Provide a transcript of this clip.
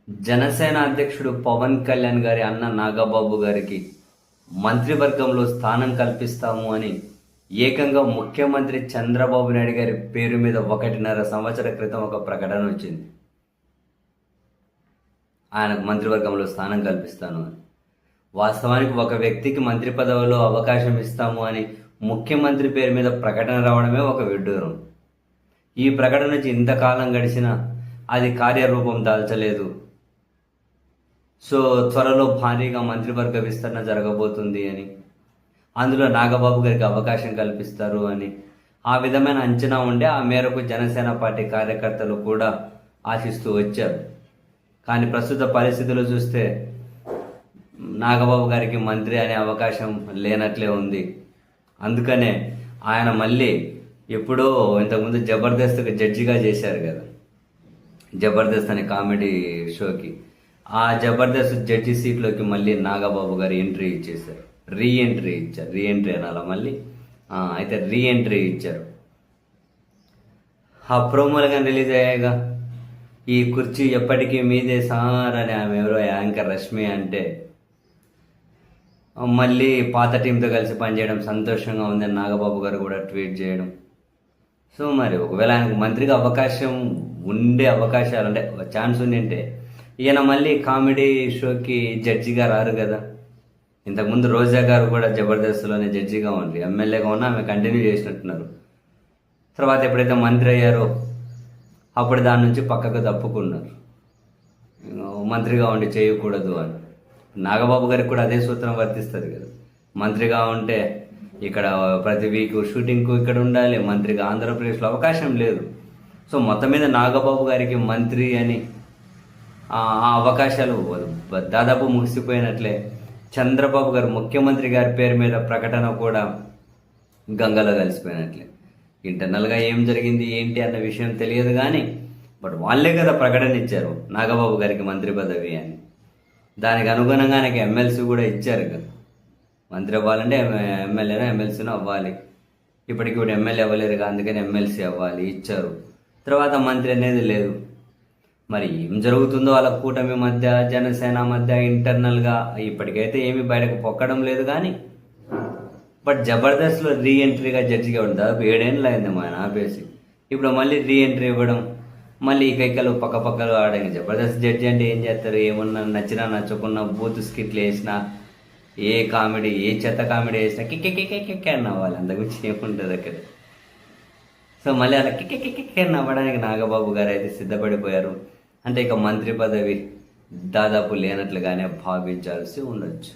జనసేన అధ్యక్షుడు పవన్ కళ్యాణ్ గారి అన్న నాగబాబు గారికి మంత్రివర్గంలో స్థానం కల్పిస్తాము అని ఏకంగా ముఖ్యమంత్రి చంద్రబాబు నాయుడు గారి పేరు మీద 1.5 సంవత్సర క్రితం ఒక ప్రకటన వచ్చింది. ఆయనకు మంత్రివర్గంలో స్థానం కల్పిస్తాను అని. వాస్తవానికి ఒక వ్యక్తికి మంత్రి పదవిలో అవకాశం ఇస్తాము అని ముఖ్యమంత్రి పేరు మీద ప్రకటన రావడమే ఒక విడ్డూరం. ఈ ప్రకటన నుంచి ఇంతకాలం గడిచినా అది కార్యరూపం దాల్చలేదు. సో త్వరలో భారీగా మంత్రివర్గ విస్తరణ జరగబోతుంది అని, అందులో నాగబాబు గారికి అవకాశం కల్పిస్తారు అని ఆ విధమైన అంచనా ఉండే ఆ మేరకు జనసేన పార్టీ కార్యకర్తలు కూడా ఆశిస్తూ వచ్చారు. కానీ ప్రస్తుత పరిస్థితులు చూస్తే నాగబాబు గారికి మంత్రి అనే అవకాశం లేనట్లే ఉంది. అందుకనే ఆయన మళ్ళీ ఎప్పుడో ఇంతకుముందు జబర్దస్త్కి జడ్జిగా చేశారు కదా, జబర్దస్త్ అనే కామెడీ షోకి. ఆ జబర్దస్త్ జడ్జి సీట్లోకి మళ్ళీ నాగబాబు గారు ఎంట్రీ ఇచ్చేశారు, రీఎంట్రీ ఇచ్చారు. రీఎంట్రీ అనాలా మళ్ళీ? అయితే రీఎంట్రీ ఇచ్చారు. ఆ ప్రోమోలుగా రిలీజ్ అయ్యాయిగా, ఈ కుర్చీ ఎప్పటికీ మీదే సార్ అని ఆమె ఎవరో యాంకర్ రష్మి అంటే మళ్ళీ పాత టీంతో కలిసి పనిచేయడం సంతోషంగా ఉందని నాగబాబు గారు కూడా ట్వీట్ చేయడం. సో మరి ఒకవేళ ఆయనకు మంత్రిగా అవకాశం ఉండే అవకాశాలు అంటే ఛాన్స్ ఉండింటే ఈయన మళ్ళీ కామెడీ షోకి జడ్జిగా రారు కదా. ఇంతకుముందు రోజా గారు కూడా జబర్దస్త్లోనే జడ్జిగా ఉండి ఎమ్మెల్యేగా ఉన్నా ఆమె కంటిన్యూ చేసినట్టున్నారు. తర్వాత ఎప్పుడైతే మంత్రి అయ్యారో అప్పుడు దాని నుంచి పక్కకు తప్పుకున్నారు, మంత్రిగా ఉండి చేయకూడదు అని. నాగబాబు గారికి కూడా అదే సూత్రం వర్తిస్తుంది కదా. మంత్రిగా ఉంటే ఇక్కడ ప్రతి వీక్ షూటింగ్కు ఇక్కడ ఉండాలి, మంత్రిగా ఆంధ్రప్రదేశ్లో అవకాశం లేదు. సో మొత్తం మీద నాగబాబు గారికి మంత్రి అని ఆ అవకాశాలు దాదాపు ముగిసిపోయినట్లే. చంద్రబాబు గారు ముఖ్యమంత్రి గారి పేరు మీద ప్రకటన కూడా గంగలో కలిసిపోయినట్లే. ఇంటర్నల్గా ఏం జరిగింది ఏంటి అన్న విషయం తెలియదు కానీ బట్ వాళ్ళే కదా ప్రకటన ఇచ్చారు నాగబాబు గారికి మంత్రి పదవి అని. దానికి అనుగుణంగా ఆయనకి ఎమ్మెల్సీ కూడా ఇచ్చారు కదా. మంత్రి అవ్వాలంటే ఎమ్మెల్యేనో ఎమ్మెల్సీనో అవ్వాలి. ఇప్పటికి ఇప్పుడు ఎమ్మెల్యే అవ్వలేరు, అందుకని ఎమ్మెల్సీ అవ్వాలి, ఇచ్చారు. తర్వాత మంత్రి అనేది లేదు. మరి ఏం జరుగుతుందో వాళ్ళ కూటమి మధ్య జనసేన మధ్య ఇంటర్నల్గా ఇప్పటికైతే ఏమీ బయటకు పొక్కడం లేదు. కానీ బట్ జబర్దస్త్లో రీఎంట్రీగా జడ్జిగా ఉంటుంది. దాదాపు 7 ఏళ్ళు అయింది ఆయన ఆపేసి. ఇప్పుడు మళ్ళీ రీఎంట్రీ ఇవ్వడం, మళ్ళీ ఇకలు పక్కలు ఆడడానికి. జబర్దస్త్ జడ్జి అంటే ఏం చేస్తారు? ఏమన్నా నచ్చినా నచ్చకున్నా బూత్ స్కిట్లు వేసినా, ఏ కామెడీ ఏ చెత్త కామెడీ వేసినా కిక్కే నవ్వాలి, అంతకుమించి ఏముంటుంది అక్కడ. సో మళ్ళీ అలా కిక్కే నవ్వడానికి నాగబాబు గారు అయితే సిద్ధపడిపోయారు. అంటే ఇక మంత్రి పదవి దాదాపు లేనట్లుగానే భావించాల్సి ఉండొచ్చు.